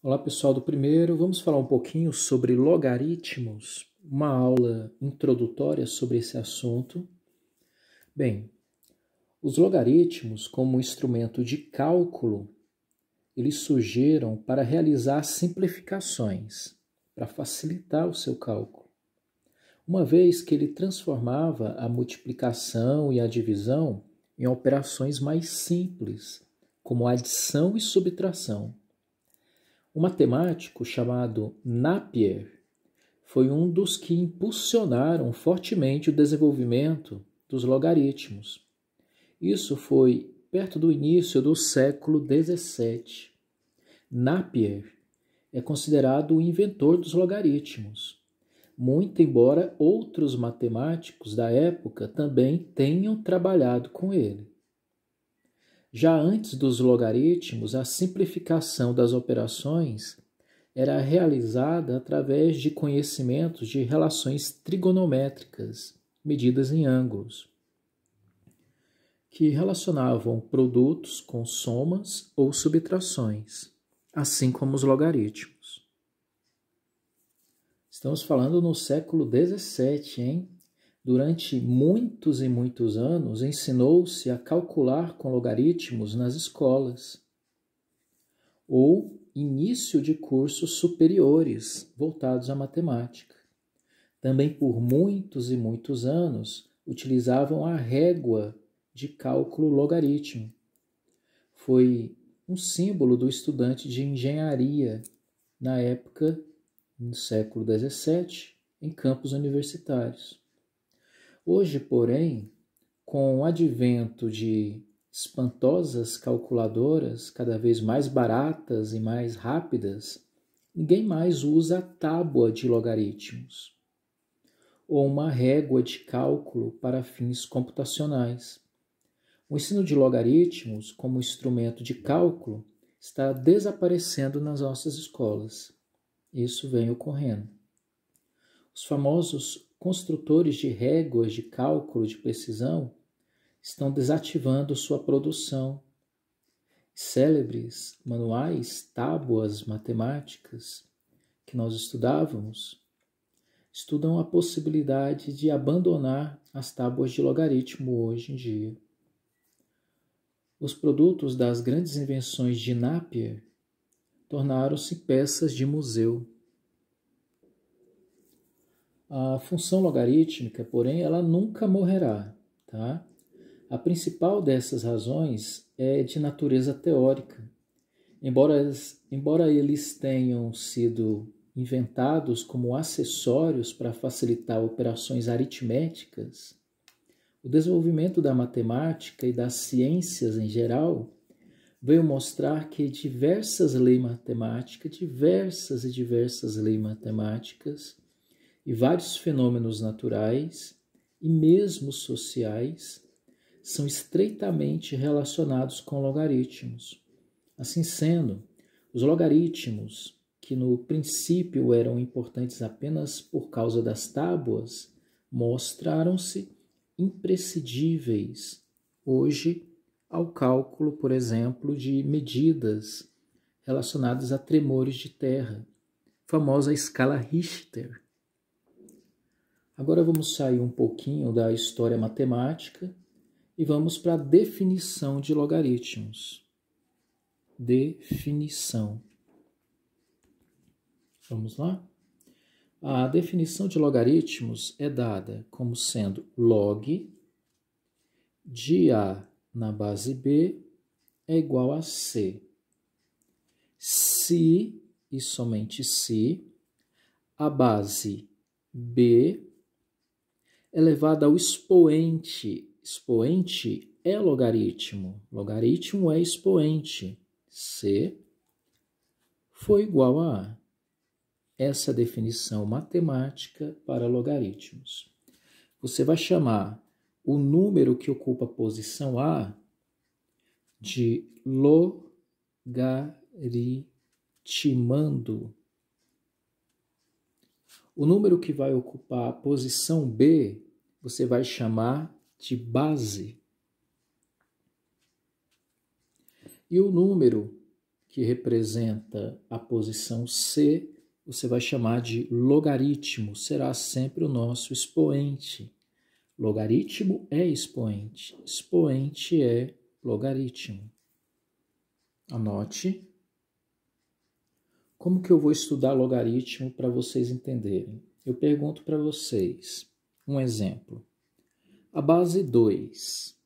Olá pessoal do primeiro, vamos falar um pouquinho sobre logaritmos, uma aula introdutória sobre esse assunto. Bem, os logaritmos como instrumento de cálculo, eles surgiram para realizar simplificações, para facilitar o seu cálculo. Uma vez que ele transformava a multiplicação e a divisão em operações mais simples, como adição e subtração. Um matemático chamado Napier foi um dos que impulsionaram fortemente o desenvolvimento dos logaritmos. Isso foi perto do início do século XVII. Napier é considerado o inventor dos logaritmos, muito embora outros matemáticos da época também tenham trabalhado com ele. Já antes dos logaritmos, a simplificação das operações era realizada através de conhecimentos de relações trigonométricas, medidas em ângulos, que relacionavam produtos com somas ou subtrações, assim como os logaritmos. Estamos falando no século XVII, hein? Durante muitos e muitos anos, ensinou-se a calcular com logaritmos nas escolas, ou início de cursos superiores voltados à matemática. Também por muitos e muitos anos, utilizavam a régua de cálculo logaritmo. Foi um símbolo do estudante de engenharia na época, no século XVII, em campos universitários. Hoje, porém, com o advento de espantosas calculadoras cada vez mais baratas e mais rápidas, ninguém mais usa a tábua de logaritmos ou uma régua de cálculo para fins computacionais. O ensino de logaritmos como instrumento de cálculo está desaparecendo nas nossas escolas. Isso vem ocorrendo. Os famosos construtores de réguas de cálculo de precisão estão desativando sua produção. Célebres manuais, tábuas matemáticas que nós estudávamos, estudam a possibilidade de abandonar as tábuas de logaritmo hoje em dia. Os produtos das grandes invenções de Napier tornaram-se peças de museu. A função logarítmica, porém, ela nunca morrerá, tá? A principal dessas razões é de natureza teórica. Embora eles tenham sido inventados como acessórios para facilitar operações aritméticas, o desenvolvimento da matemática e das ciências em geral veio mostrar que diversas leis matemáticas e vários fenômenos naturais e mesmo sociais são estreitamente relacionados com logaritmos. Assim sendo, os logaritmos, que no princípio eram importantes apenas por causa das tábuas, mostraram-se imprescindíveis hoje ao cálculo, por exemplo, de medidas relacionadas a tremores de terra, famosa escala Richter. Agora vamos sair um pouquinho da história matemática e vamos para a definição de logaritmos. Definição. Vamos lá? A definição de logaritmos é dada como sendo log de A na base B é igual a C. Se, e somente se, a base B elevada ao expoente. Expoente é logaritmo. Logaritmo é expoente. C for igual a A. Essa é a definição matemática para logaritmos. Você vai chamar o número que ocupa a posição A de logaritmando. O número que vai ocupar a posição B, você vai chamar de base. E o número que representa a posição C, você vai chamar de logaritmo, será sempre o nosso expoente. Logaritmo é expoente, expoente é logaritmo. Anote. Como que eu vou estudar logaritmo para vocês entenderem? Eu pergunto para vocês um exemplo. A base 2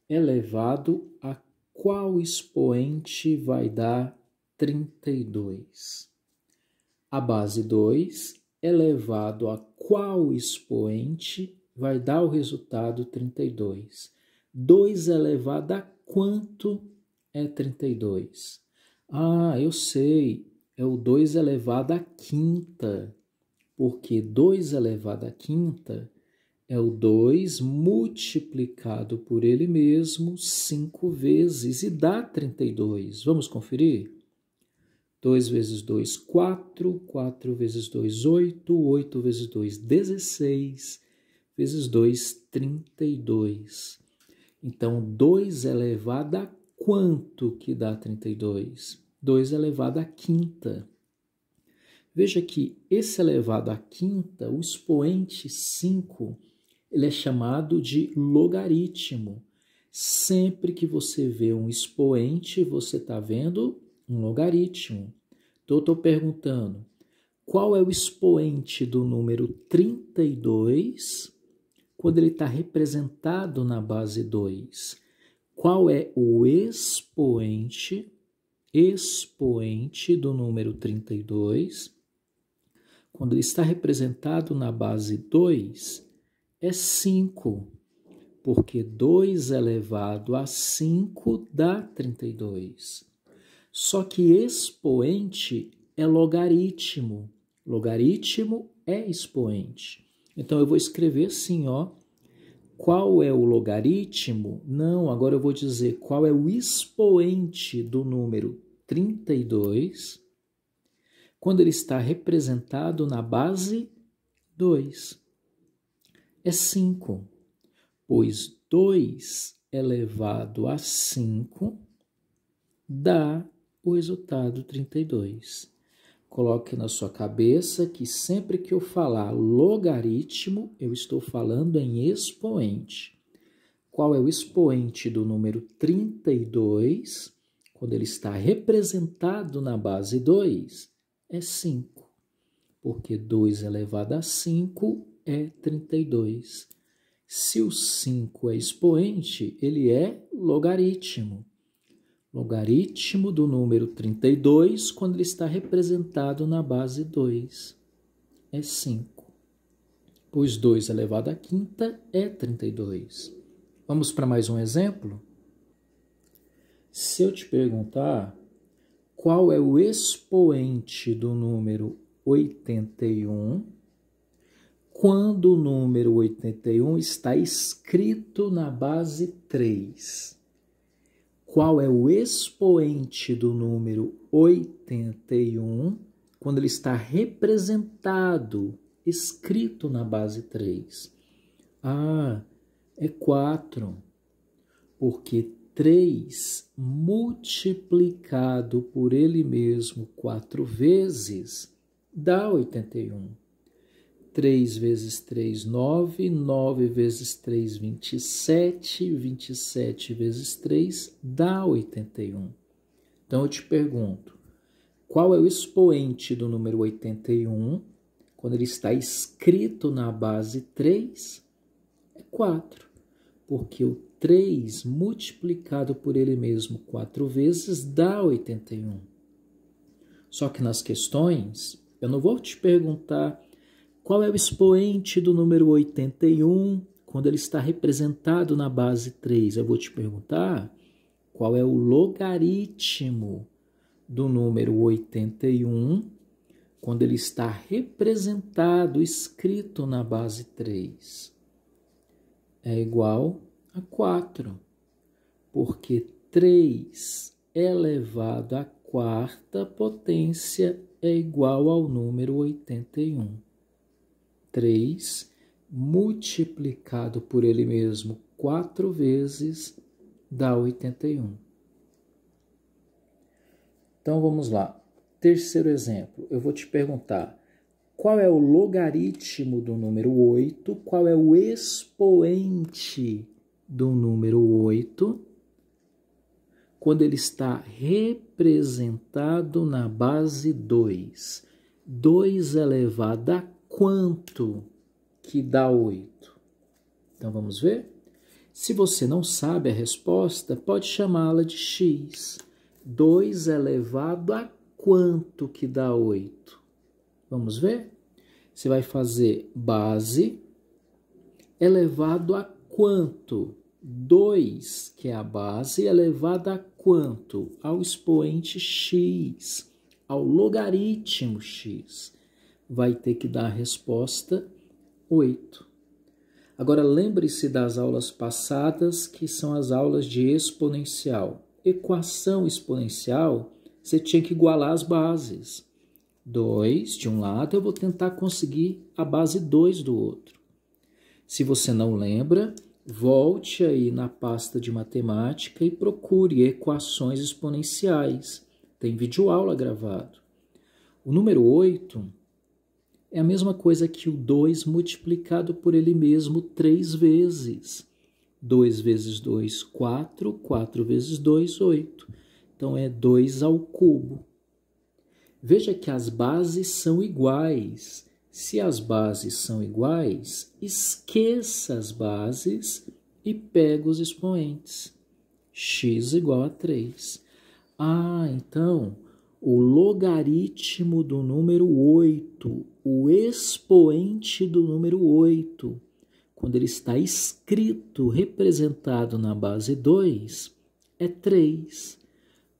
elevado a qual expoente vai dar 32? A base 2 elevado a qual expoente vai dar o resultado 32? 2 elevado a quanto é 32? Ah, eu sei, é o 2 elevado à quinta, porque 2 elevado à quinta é o 2 multiplicado por ele mesmo 5 vezes e dá 32. Vamos conferir? 2 vezes 2, 4. 4 vezes 2, 8. 8 vezes 2, 16. Vezes 2, 32. Então, 2 elevado a quanto que dá 32? 2 elevado à quinta. Veja que esse elevado à quinta, o expoente 5, ele é chamado de logaritmo. Sempre que você vê um expoente, você está vendo um logaritmo. Então, eu estou perguntando, qual é o expoente do número 32 quando ele está representado na base 2? Qual é o expoente do número 32 quando ele está representado na base 2? É 5, porque 2 elevado a 5 dá 32. Só que expoente é logaritmo. Logaritmo é expoente. Então, eu vou escrever assim, ó. Qual é o logaritmo? Não, agora eu vou dizer qual é o expoente do número 32 quando ele está representado na base 2. É 5, pois 2 elevado a 5 dá o resultado 32. Coloque na sua cabeça que sempre que eu falar logaritmo, eu estou falando em expoente. Qual é o expoente do número 32 quando ele está representado na base 2? É 5, porque 2 elevado a 5 é 32. Se o 5 é expoente, ele é logaritmo. Logaritmo do número 32, quando ele está representado na base 2, é 5. Pois 2 elevado à quinta é 32. Vamos para mais um exemplo? Se eu te perguntar qual é o expoente do número 81, quando o número 81 está escrito na base 3. Qual é o expoente do número 81 quando ele está representado, escrito na base 3? Ah, é 4, porque 3 multiplicado por ele mesmo 4 vezes dá 81. 3 vezes 3, 9. 9 vezes 3, 27. 27 vezes 3 dá 81. Então, eu te pergunto, qual é o expoente do número 81 quando ele está escrito na base 3? É 4, porque o 3 multiplicado por ele mesmo 4 vezes dá 81. Só que nas questões, eu não vou te perguntar qual é o expoente do número 81 quando ele está representado na base 3. Eu vou te perguntar qual é o logaritmo do número 81 quando ele está representado, escrito na base 3. É igual a 4, porque 3 elevado à quarta potência é igual ao número 81. 3 multiplicado por ele mesmo 4 vezes dá 81. Então, vamos lá. Terceiro exemplo, eu vou te perguntar, qual é o logaritmo do número 8? Qual é o expoente do número 8 quando ele está representado na base 2? 2 elevado a quanto que dá 8? Então, vamos ver? Se você não sabe a resposta, pode chamá-la de x. 2 elevado a quanto que dá 8? Vamos ver? Você vai fazer base elevado a quanto? 2, que é a base, elevado a quanto? Ao expoente x, ao logaritmo x. Vai ter que dar a resposta 8. Agora, lembre-se das aulas passadas, que são as aulas de exponencial. Equação exponencial, você tinha que igualar as bases. 2 de um lado, eu vou tentar conseguir a base 2 do outro. Se você não lembra, volte aí na pasta de matemática e procure equações exponenciais. Tem videoaula gravado. O número 8 é a mesma coisa que o 2 multiplicado por ele mesmo 3 vezes. 2 vezes 2, 4. 4 vezes 2, 8. Então, é 2 ao cubo. Veja que as bases são iguais. Se as bases são iguais, esqueça as bases e pega os expoentes. X igual a 3. Então, o logaritmo do número 8, o expoente do número 8, quando ele está escrito, representado na base 2, é 3.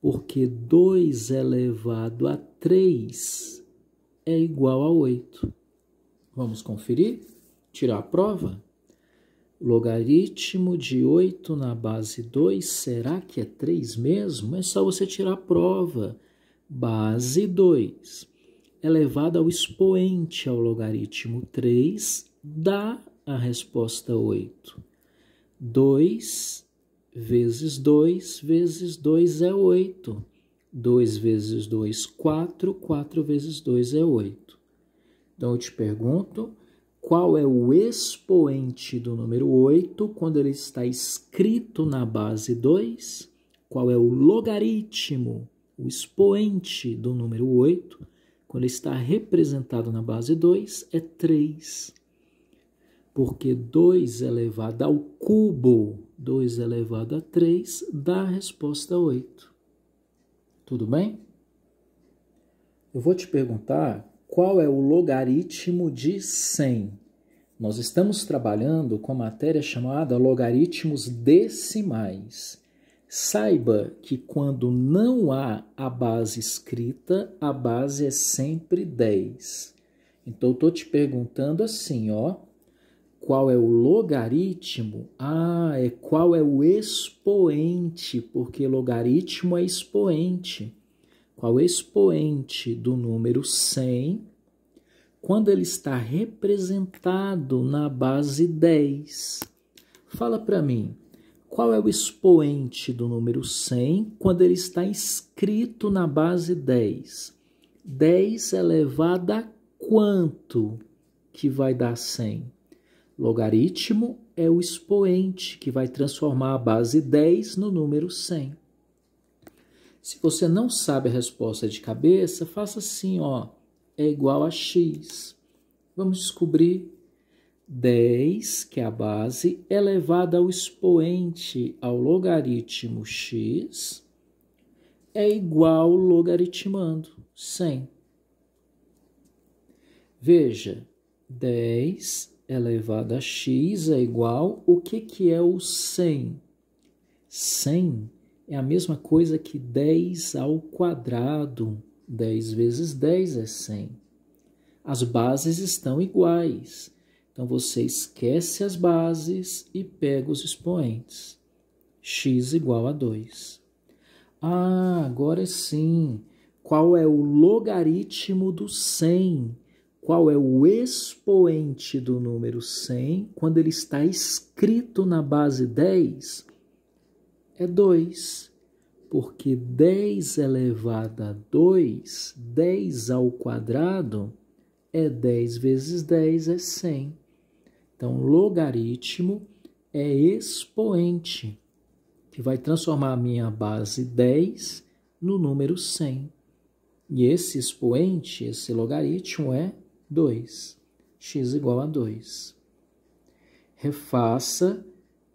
Porque 2 elevado a 3 é igual a 8. Vamos conferir? Tirar a prova? Logaritmo de 8 na base 2, será que é 3 mesmo? É só você tirar a prova. Base 2 elevado ao expoente ao logaritmo 3 dá a resposta 8. 2 vezes 2 vezes 2 é 8. 2 vezes 2, 4. 4 vezes 2 é 8. Então, eu te pergunto, qual é o expoente do número 8 quando ele está escrito na base 2? Qual é o logaritmo, o expoente do número 8, quando ele está representado na base 2? É 3. Porque 2 elevado ao cubo, 2 elevado a 3, dá a resposta 8. Tudo bem? Eu vou te perguntar qual é o logaritmo de 100. Nós estamos trabalhando com a matéria chamada logaritmos decimais. Saiba que quando não há a base escrita, a base é sempre 10. Então, eu estou te perguntando assim, qual é o logaritmo? Qual é o expoente, porque logaritmo é expoente. Qual é o expoente do número 100 quando ele está representado na base 10? Fala para mim, qual é o expoente do número 100 quando ele está escrito na base 10? 10 elevado a quanto que vai dar 100? Logaritmo é o expoente que vai transformar a base 10 no número 100. Se você não sabe a resposta de cabeça, faça assim, é igual a x. Vamos descobrir 10, que é a base, elevado ao expoente ao logaritmo x, é igual logaritmando 100. Veja, 10 elevado a x é igual, o que é o 100? 100 é a mesma coisa que 10 ao quadrado. 10 vezes 10 é 100. As bases estão iguais. Então, você esquece as bases e pega os expoentes. X igual a 2. Agora sim. Qual é o logaritmo do 100? Qual é o expoente do número 100 quando ele está escrito na base 10? É 2. porque 10 elevado a 2, 10 ao quadrado, é 10 vezes 10 é 100. Então, logaritmo é expoente, que vai transformar a minha base 10 no número 100. E esse expoente, esse logaritmo é 2. X igual a 2. Refaça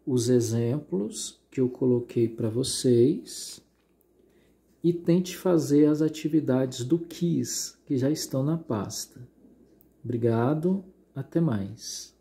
os exemplos que eu coloquei para vocês e tente fazer as atividades do quiz que já estão na pasta. Obrigado, até mais.